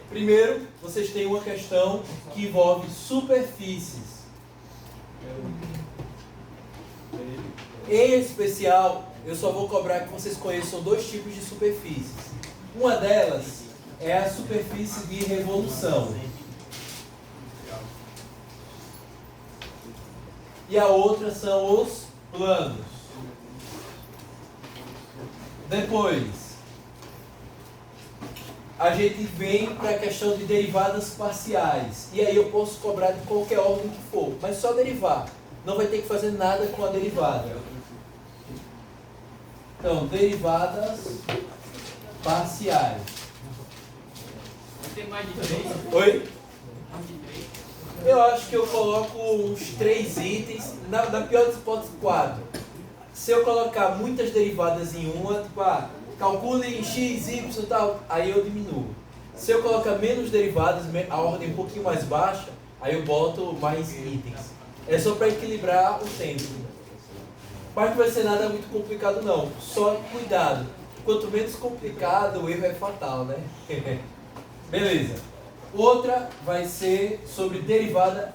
Primeiro, vocês têm uma questão que envolve superfícies. Em especial, eu só vou cobrar que vocês conheçam dois tipos de superfícies. Uma delas é a superfície de revolução. E a outra são os planos. Depois, a gente vem para a questão de derivadas parciais. E aí eu posso cobrar de qualquer ordem que for, mas só derivar. Não vai ter que fazer nada com a derivada. Então, derivadas parciais. Tem mais de 3? Oi? Mais de 3? Eu acho que eu coloco uns 3 itens, na pior das hipóteses 4. Se eu colocar muitas derivadas em uma, tipo, calcule em x, y e tal, aí eu diminuo. Se eu colocar menos derivadas, a ordem um pouquinho mais baixa, aí eu boto mais itens. É só para equilibrar o tempo. Mas não vai ser nada muito complicado não, só cuidado. Quanto menos complicado, o erro é fatal, né? Beleza. Outra vai ser sobre derivada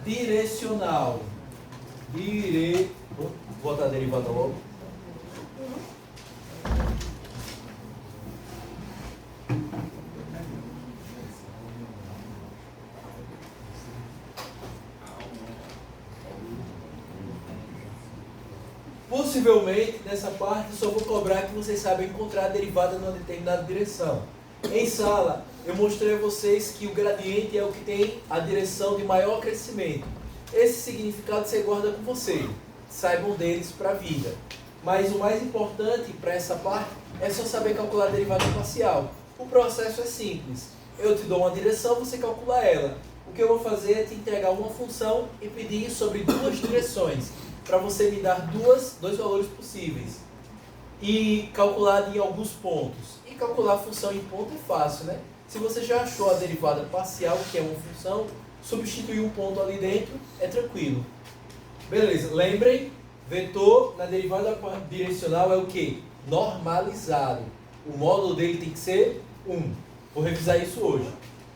direcional. Vou botar a derivada logo. Possivelmente, nessa parte, eu só vou cobrar que vocês saibam encontrar a derivada numa determinada direção. Em sala, eu mostrei a vocês que o gradiente é o que tem a direção de maior crescimento. Esse significado você guarda com você. Saibam deles para a vida. Mas o mais importante para essa parte é só saber calcular a derivada parcial. O processo é simples. Eu te dou uma direção, você calcula ela. O que eu vou fazer é te entregar uma função e pedir sobre duas direções, para você me dar dois valores possíveis. E calcular em alguns pontos. E calcular a função em ponto é fácil, né? Se você já achou a derivada parcial, que é uma função, substituir um ponto ali dentro é tranquilo. Beleza, lembrem, vetor na derivada direcional é o quê? Normalizado. O módulo dele tem que ser 1. Vou revisar isso hoje.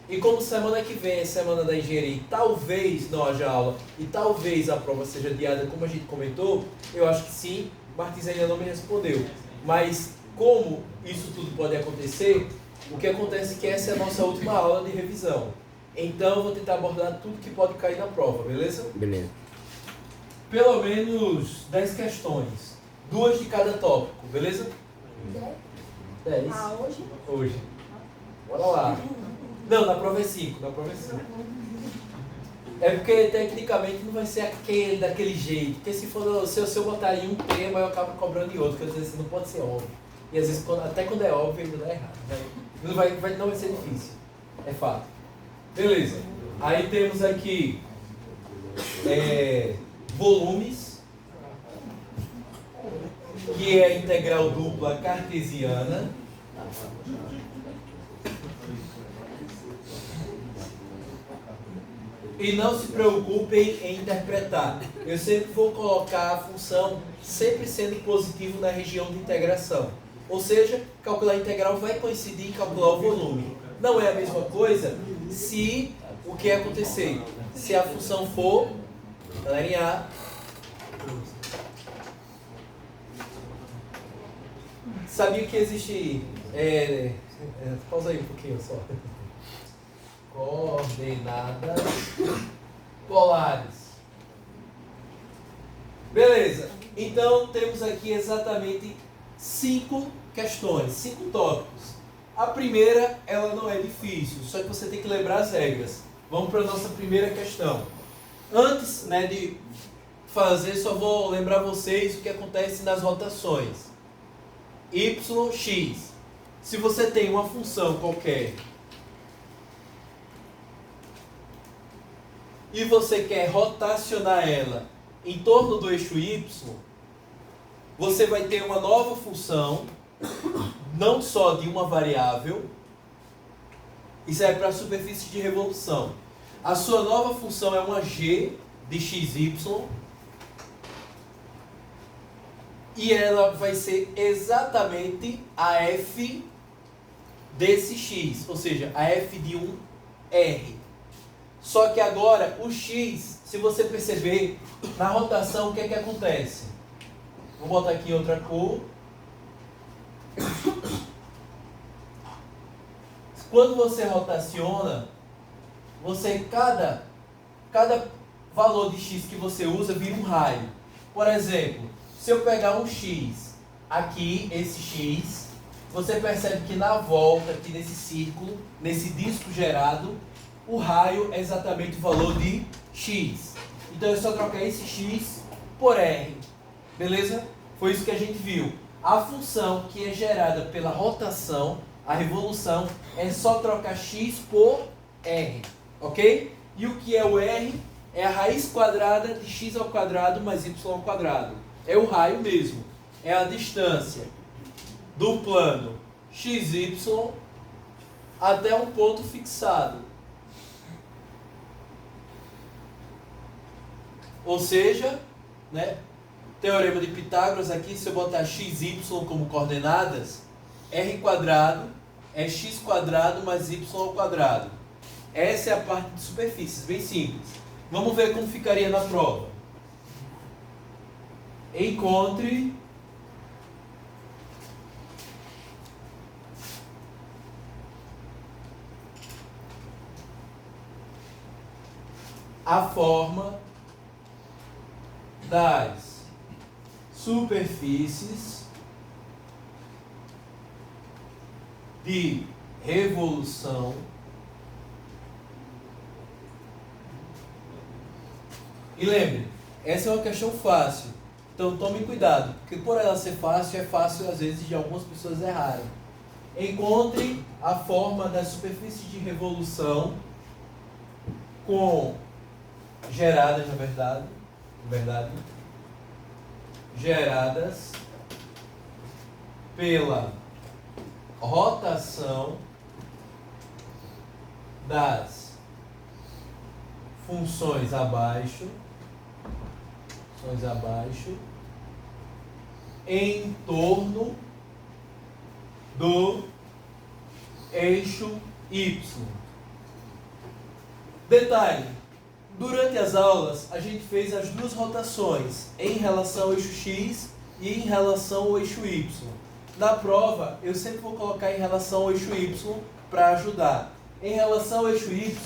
E como semana que vem é semana da engenharia e talvez não haja aula e talvez a prova seja adiada, como a gente comentou, eu acho que sim. Martins ainda não me respondeu. Mas como isso tudo pode acontecer, o que acontece é que essa é a nossa última aula de revisão. Então eu vou tentar abordar tudo que pode cair na prova, beleza? Beleza. Pelo menos 10 questões. 2 de cada tópico, beleza? 10. Hoje? Hoje. Bora lá. Não, na prova é 5. Na prova é 5. É porque tecnicamente não vai ser daquele jeito. Porque se eu botar em um tema, eu acabo cobrando em outro. Porque às vezes não pode ser óbvio. E às vezes, até quando é óbvio, ainda dá errado. Não vai ser difícil. É fato. Beleza. Aí temos aqui volumes, que é a integral dupla cartesiana. E não se preocupem em interpretar. Eu sempre vou colocar a função sempre sendo positivo na região de integração. Ou seja, calcular a integral vai coincidir em calcular o volume. Não é a mesma coisa se o que acontecer? Se a função for, galerinha, sabia que existe... pausa aí um pouquinho só. Coordenadas polares. Beleza. Então temos aqui exatamente 5 questões, 5 tópicos. A primeira, ela não é difícil, só que você tem que lembrar as regras. Vamos para a nossa primeira questão. Antes, de fazer, só vou lembrar vocês o que acontece nas rotações. Y, x. Se você tem uma função qualquer e você quer rotacionar ela em torno do eixo Y, você vai ter uma nova função, não só de uma variável, isso é para a superfície de revolução. A sua nova função é uma g de xy, E ela vai ser exatamente a f desse x, ou seja, a f de um R. Só que agora o x, se você perceber, na rotação o que é que acontece? Vou botar aqui outra cor. Quando você rotaciona, cada valor de x que você usa vira um raio. Por exemplo, se eu pegar um x aqui, esse x, você percebe que na volta aqui nesse círculo, nesse disco gerado, o raio é exatamente o valor de x. Então é só trocar esse x por r. Beleza? Foi isso que a gente viu. A função que é gerada pela rotação, a revolução, é só trocar x por r. Ok? E o que é o r? É a raiz quadrada de x ao quadrado mais y ao quadrado. É o raio mesmo. É a distância do plano xy até um ponto fixado. Ou seja, né, teorema de Pitágoras aqui, se eu botar xy como coordenadas, r quadrado é x quadrado mais y ao quadrado. Essa é a parte de superfícies, bem simples. Vamos ver como ficaria na prova. Encontre a forma das superfícies de revolução e lembre, essa é uma questão fácil, então tome cuidado, porque por ela ser fácil, é fácil às vezes de algumas pessoas errarem. Encontre a forma das superfícies de revolução geradas, na verdade, geradas pela rotação das funções abaixo, em torno do eixo Y. Detalhe, durante as aulas a gente fez as duas rotações em relação ao eixo X e em relação ao eixo Y. Na prova eu sempre vou colocar em relação ao eixo Y para ajudar. Em relação ao eixo Y,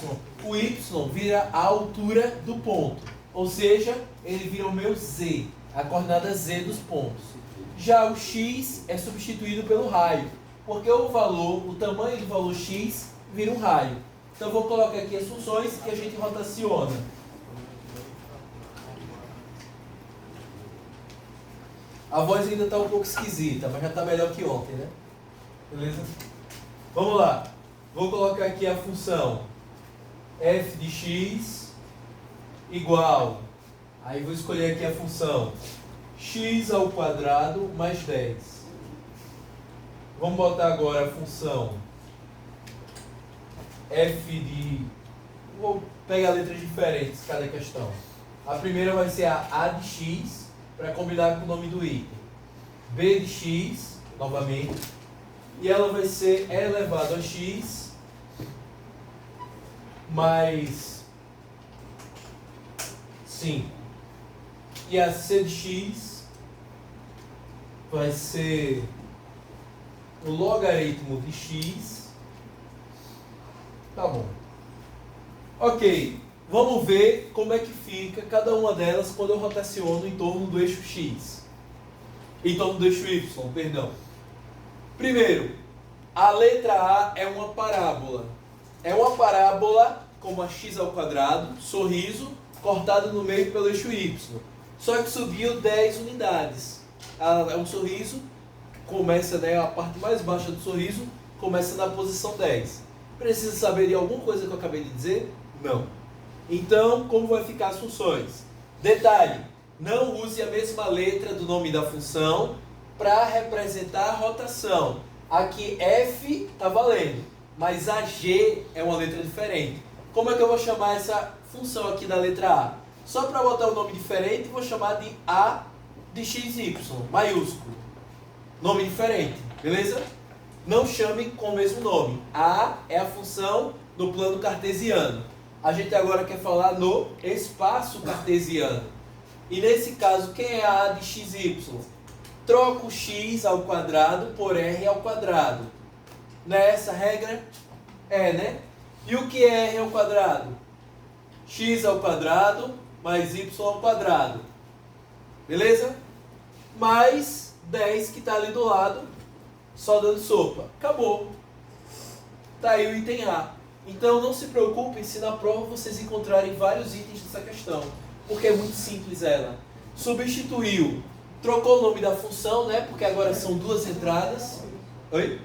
o Y vira a altura do ponto, ou seja, ele vira o meu Z, a coordenada Z dos pontos. Já o X é substituído pelo raio, porque o tamanho do valor X vira um raio. Então eu vou colocar aqui as funções que a gente rotaciona. A voz ainda está um pouco esquisita, mas já está melhor que ontem, né? Beleza? Vamos lá. Vou colocar aqui a função f de x igual, aí vou escolher aqui a função x ao quadrado mais 10. Vamos botar agora a função f de... Vou pegar letras diferentes cada questão. A primeira vai ser a de x, para combinar com o nome do item. B de x, novamente. E ela vai ser e elevado a x mais 5. E a c de x vai ser o logaritmo de x. Tá bom. Ok. Vamos ver como é que fica cada uma delas quando eu rotaciono em torno do eixo x. Em torno do eixo y, perdão. Primeiro, a letra A é uma parábola. É uma parábola como a x ao quadrado, sorriso, cortado no meio pelo eixo y. Só que subiu 10 unidades. É um sorriso, começa, né, a parte mais baixa do sorriso, começa na posição 10. Precisa saber de alguma coisa que eu acabei de dizer? Não. Então, como vai ficar as funções? Detalhe, não use a mesma letra do nome da função para representar a rotação. Aqui F está valendo, mas a G é uma letra diferente. Como é que eu vou chamar essa função aqui da letra A? Só para botar um nome diferente, vou chamar de A de XY, maiúsculo. Nome diferente, beleza? Não chame com o mesmo nome. A é a função no plano cartesiano. A gente agora quer falar no espaço cartesiano. E nesse caso, quem é a de XY? Troca o x ao quadrado por r ao quadrado. Não é essa a regra? É, né? E o que é r ao quadrado? X ao quadrado mais y ao quadrado. Beleza? Mais 10 que está ali do lado, só dando sopa. Acabou. Tá aí o item A. Então não se preocupem se na prova vocês encontrarem vários itens dessa questão, porque é muito simples ela. Substituiu, trocou o nome da função, né? Porque agora são duas entradas. Oi?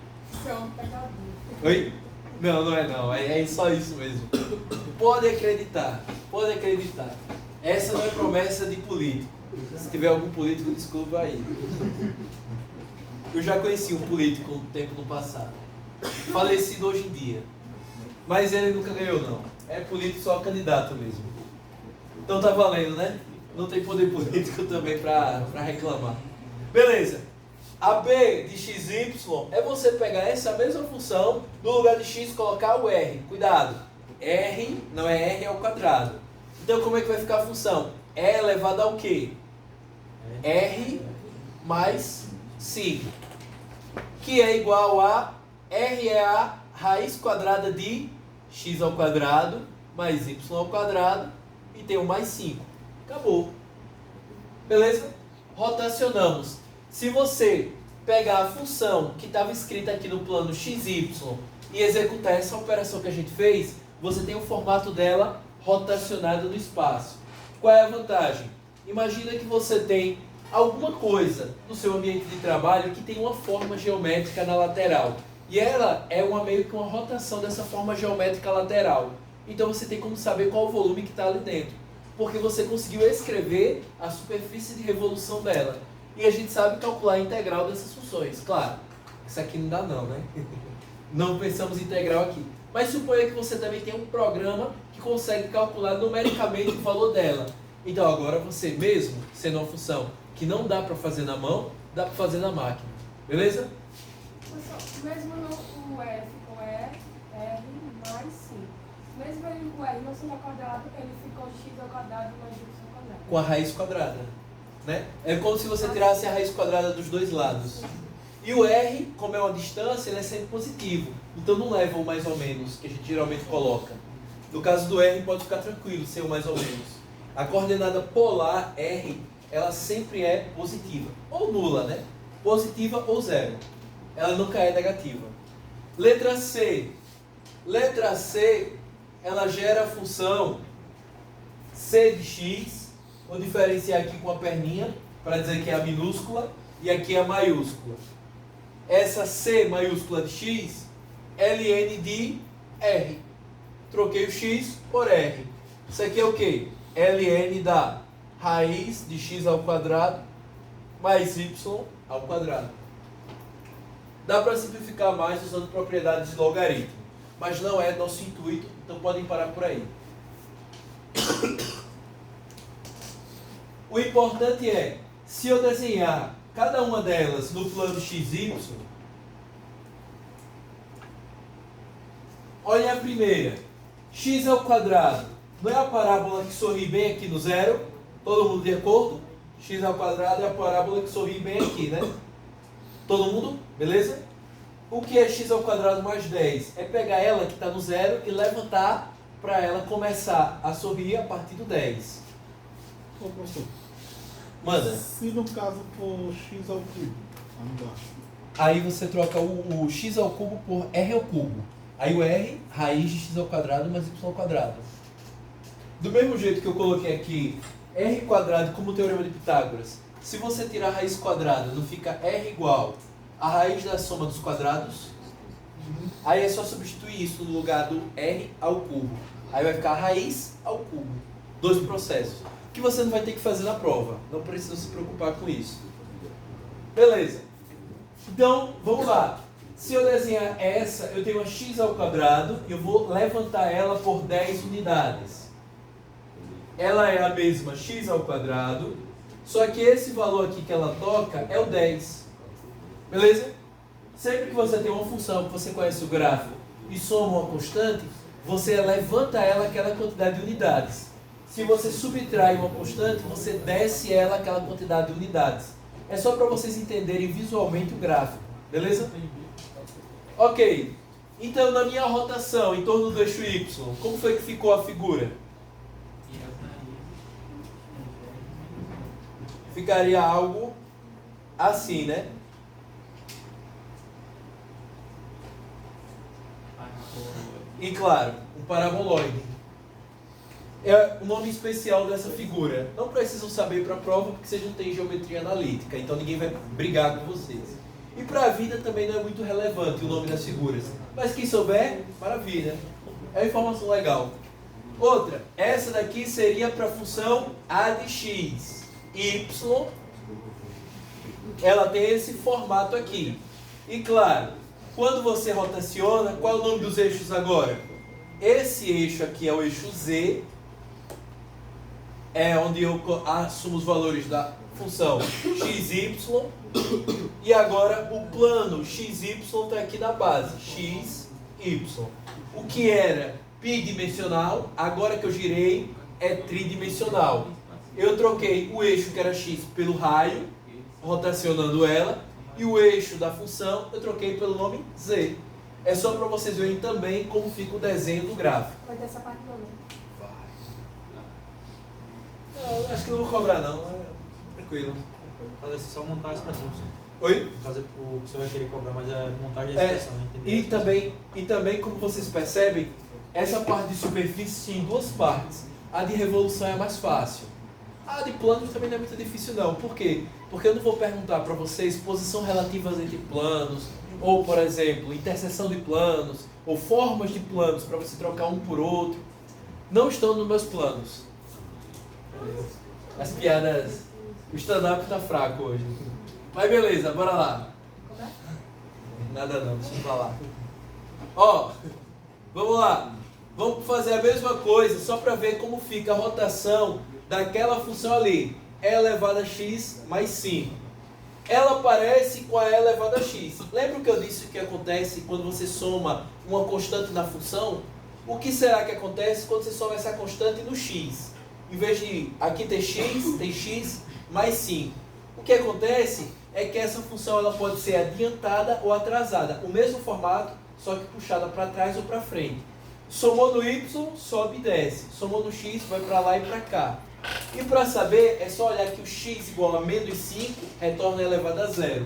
Oi? Não, não é não. É só isso mesmo. Pode acreditar. Pode acreditar. Essa não é promessa de político. Se tiver algum político, desculpa aí. Eu já conheci um político um tempo no passado. Falecido hoje em dia. Mas ele nunca ganhou, não. É político só candidato mesmo. Então tá valendo, né? Não tem poder político também pra reclamar. Beleza. A B de XY é você pegar essa mesma função, no lugar de x colocar o R. Cuidado. R não é R ao quadrado. Então como é que vai ficar a função? E elevado ao quê? R mais 5. Que é igual a R é a raiz quadrada de x ao quadrado mais y ao quadrado e tem um mais 5. Acabou. Beleza? Rotacionamos. Se você pegar a função que estava escrita aqui no plano XY e executar essa operação que a gente fez, você tem o formato dela rotacionado no espaço. Qual é a vantagem? Imagina que você tem alguma coisa no seu ambiente de trabalho que tem uma forma geométrica na lateral. E ela é meio que uma rotação dessa forma geométrica lateral. Então você tem como saber qual o volume que está ali dentro. Porque você conseguiu escrever a superfície de revolução dela. E a gente sabe calcular a integral dessas funções. Claro, isso aqui não dá não, né? Não pensamos em integral aqui. Mas suponha que você também tem um programa que consegue calcular numericamente o valor dela. Então agora você mesmo, sendo uma função que não dá para fazer na mão, dá para fazer na máquina. Beleza? Mesmo no F com R mais 5. Mesmo ele com R não sendo ao quadrado, ele ficou x ao quadrado mais y ao quadrado. Com a raiz quadrada. Né? É como se você tirasse a raiz quadrada dos dois lados. E o R, como é uma distância, ele é sempre positivo. Então não leva o mais ou menos, que a gente geralmente coloca. No caso do R, pode ficar tranquilo, sem o mais ou menos. A coordenada polar R, ela sempre é positiva. Ou nula, né? Positiva ou zero. Ela nunca é negativa. Letra C. Letra C, ela gera a função C de x. Vou diferenciar aqui com a perninha, para dizer que é a minúscula, e aqui é a maiúscula. Essa C maiúscula de x, ln de R. Troquei o x por R. Isso aqui é o quê? Ln da raiz de x ao quadrado mais y ao quadrado. Dá para simplificar mais usando propriedades de logaritmo, mas não é nosso intuito, então podem parar por aí. O importante é, se eu desenhar cada uma delas no plano XY, olha a primeira, x ao quadrado, não é a parábola que sorri bem aqui no zero? Todo mundo de acordo? X ao quadrado é a parábola que sorri bem aqui, né? Todo mundo? Beleza? O que é x ao quadrado mais 10? É pegar ela que está no zero e levantar para ela começar a sorrir a partir do 10. Ô, professor. Manda. Se no caso for x ao cubo, lá embaixo. Aí você troca o x ao cubo por r ao cubo. Aí o r, raiz de x ao quadrado mais y ao quadrado. Do mesmo jeito que eu coloquei aqui r quadrado como o teorema de Pitágoras, se você tirar a raiz quadrada, não fica r igual a raiz da soma dos quadrados? Aí é só substituir isso no lugar do r ao cubo. Aí vai ficar a raiz ao cubo. Dois processos. Que você não vai ter que fazer na prova. Não precisa se preocupar com isso. Beleza. Então, vamos lá. Se eu desenhar essa, eu tenho a x ao quadrado e eu vou levantar ela por 10 unidades. Ela é a mesma x ao quadrado, Só que esse valor aqui que ela toca é o 10. Beleza? Sempre que você tem uma função que você conhece o gráfico e soma uma constante, você levanta ela aquela quantidade de unidades. Se você subtrai uma constante, você desce ela aquela quantidade de unidades. É só para vocês entenderem visualmente o gráfico. Beleza? Ok. Então, na minha rotação em torno do eixo Y, como foi que ficou a figura? Ficaria algo assim, né? E claro, um paraboloide. É o nome especial dessa figura. Não precisam saber para a prova porque vocês não têm geometria analítica, então ninguém vai brigar com vocês. E para a vida também não é muito relevante o nome das figuras. Mas quem souber, maravilha. É uma informação legal. Outra, essa daqui seria para a função a de x. Y, ela tem esse formato aqui. E claro, quando você rotaciona, qual é o nome dos eixos agora? Esse eixo aqui é o eixo Z, é onde eu assumo os valores da função xy, e agora o plano xy está aqui na base, xy. O que era bidimensional, agora que eu girei, é tridimensional. Eu troquei o eixo que era x pelo raio, rotacionando ela, e o eixo da função eu troquei pelo nome z. É só para vocês verem também como fica o desenho do gráfico. Vai ter essa parte também. Não, acho que não vou cobrar não, tranquilo. Fazer só montar a expressão. Oi? Fazer o que você vai querer cobrar, mas é montagem da expressão, entendeu? E também, como vocês percebem, essa parte de superfície tem duas partes. A de revolução é a mais fácil. A de planos também não é muito difícil não. Por quê? Porque eu não vou perguntar para vocês posição relativa entre planos, ou, por exemplo, interseção de planos, ou formas de planos para você trocar um por outro. Não estão nos meus planos. As piadas... O stand-up tá fraco hoje. Mas beleza, bora lá. Nada não, deixa eu falar. Ó, vamos lá. Vamos fazer a mesma coisa, só para ver como fica a rotação daquela função ali. E elevado a x mais 5. Ela parece com a e elevado a x. Lembra que eu disse o que acontece quando você soma uma constante na função? O que será que acontece quando você soma essa constante no x? Em vez de aqui ter x mais 5. O que acontece é que essa função ela pode ser adiantada ou atrasada. O mesmo formato, só que puxada para trás ou para frente. Somou no y, sobe e desce. Somou no x, vai para lá e para cá. E para saber, é só olhar que o x igual a menos 5 retorna elevado a zero.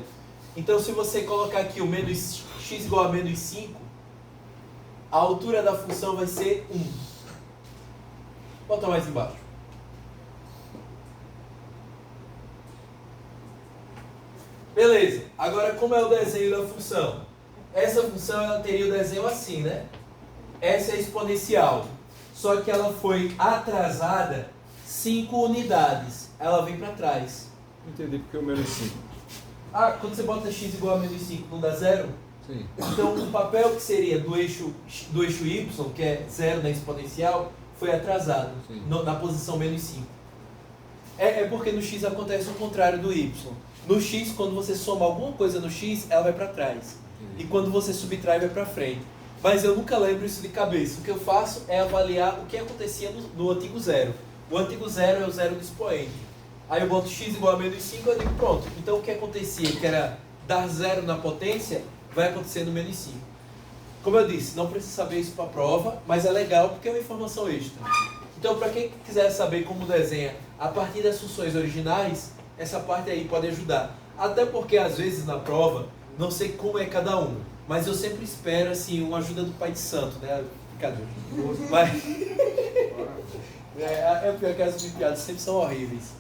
Então, se você colocar aqui o menos x igual a menos 5, a altura da função vai ser 1. Bota mais embaixo. Beleza, agora como é o desenho da função? Essa função ela teria o desenho assim, né? Essa é a exponencial, só que ela foi atrasada 5 unidades, ela vem para trás. Entendi porque o menos 5. Ah, quando você bota x igual a menos 5 não dá zero? Sim. Então o papel que seria do eixo y, que é zero na exponencial, foi atrasado na posição menos 5. É porque no x acontece o contrário do y. No x, quando você soma alguma coisa no x, ela vai para trás. E quando você subtrai, vai para frente. Mas eu nunca lembro isso de cabeça. O que eu faço é avaliar o que acontecia no antigo zero. O antigo zero é o zero do expoente. Aí eu boto x igual a menos 5 e eu digo pronto. Então o que acontecia, que era dar zero na potência, vai acontecer no menos 5. Como eu disse, não precisa saber isso para a prova, mas é legal porque é uma informação extra. Então para quem quiser saber como desenha a partir das funções originais, essa parte aí pode ajudar. Até porque às vezes na prova, não sei como é cada um, mas eu sempre espero assim, uma ajuda do Pai de Santo, né? Brincadeira. Mas... é pior que as Olimpiadas sempre são horríveis.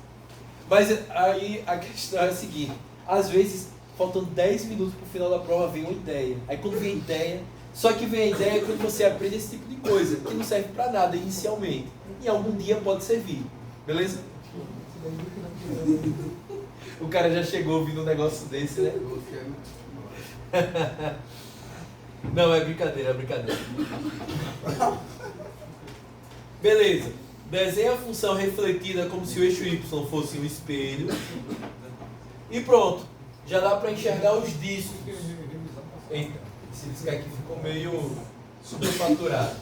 Mas aí a questão é a seguinte, às vezes, faltando 10 minutos para o final da prova, vem uma ideia. Aí quando vem a ideia, só que vem a ideia quando você aprende esse tipo de coisa, que não serve para nada inicialmente. E algum dia pode servir. Beleza? O cara já chegou ouvindo um negócio desse, né? Não, é brincadeira, é brincadeira. Beleza. Desenha a função refletida como se o eixo Y fosse um espelho. E pronto. Já dá para enxergar os discos. Eita, esse disco aqui ficou meio superfaturado.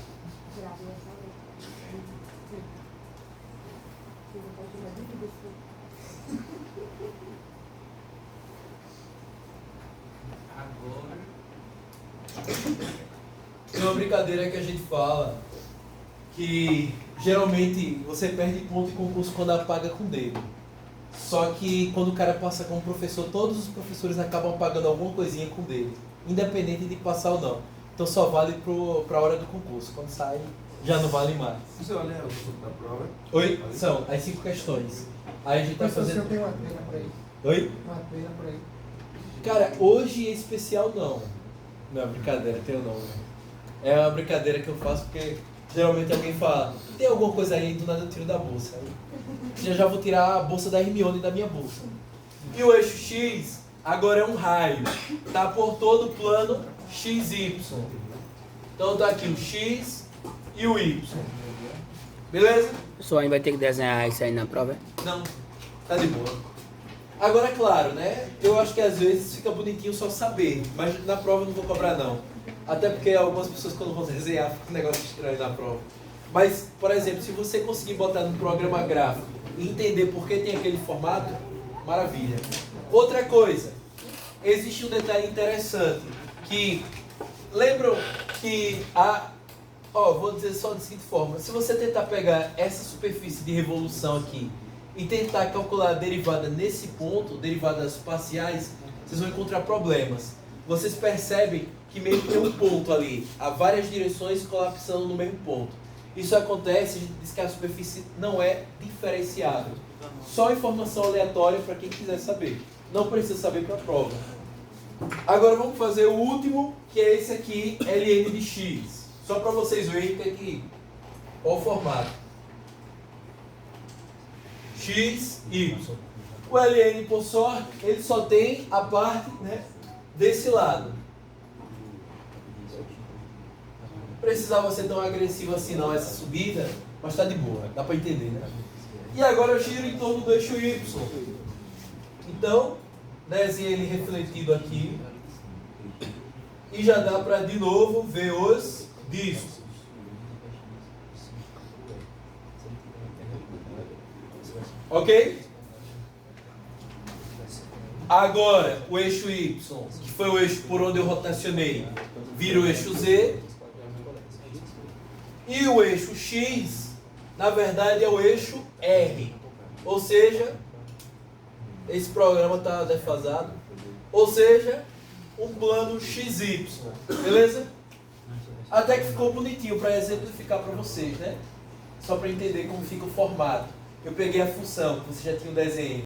Tem uma brincadeira que a gente fala que geralmente você perde ponto em concurso quando apaga com o dedo. Só que quando o cara passa como professor, todos os professores acabam apagando alguma coisinha com o dedo, independente de passar ou não. Então só vale para a hora do concurso. Quando sai, já não vale mais. Você olha o assunto da prova? Oi? São as 5 questões. Aí a gente tá fazendo. Tem uma pena por aí. Oi? Uma pena por aí. Cara, hoje em especial não. Não é brincadeira, tem ou não, né? É uma brincadeira que eu faço porque geralmente alguém fala, tem alguma coisa aí, do nada eu tiro da bolsa. Aí, já vou tirar a bolsa da Hermione da minha bolsa. E o eixo X agora é um raio. Tá por todo o plano XY. Então tá aqui o X e o Y. Beleza? O pessoal ainda vai ter que desenhar isso aí na prova? Não, tá de boa. Agora, é claro, né? Eu acho que às vezes fica bonitinho só saber, mas na prova eu não vou cobrar não. Até porque algumas pessoas quando vão desenhar fica um negócio estranho na prova. Mas, por exemplo, se você conseguir botar no programa gráfico e entender por que tem aquele formato, maravilha. Outra coisa, existe um detalhe interessante, que lembram que vou dizer só da seguinte forma, se você tentar pegar essa superfície de revolução aqui e tentar calcular a derivada nesse ponto, derivadas parciais, vocês vão encontrar problemas. Vocês percebem que meio que tem um ponto ali, há várias direções colapsando no mesmo ponto. Isso acontece, a gente diz que a superfície não é diferenciável. Só informação aleatória para quem quiser saber. Não precisa saber para a prova. Agora vamos fazer o último, que é esse aqui, ln de x. Só para vocês verem que aqui, qual o formato. X, Y. O ln, por sorte, ele só tem a parte, né, desse lado. Precisava ser tão agressivo assim não, essa subida, mas tá de boa, dá para entender, né? E agora eu giro em torno do eixo Y. Então, desenho ele refletido aqui. E já dá para, de novo, ver os discos. Ok? Agora, o eixo Y, que foi o eixo por onde eu rotacionei, vira o eixo Z. E o eixo X, na verdade, é o eixo R. Ou seja, esse programa está defasado. Ou seja, um plano XY. Beleza? Até que ficou bonitinho para exemplificar para vocês, né? Só para entender como fica o formato. Eu peguei a função, que você já tinha o desenho.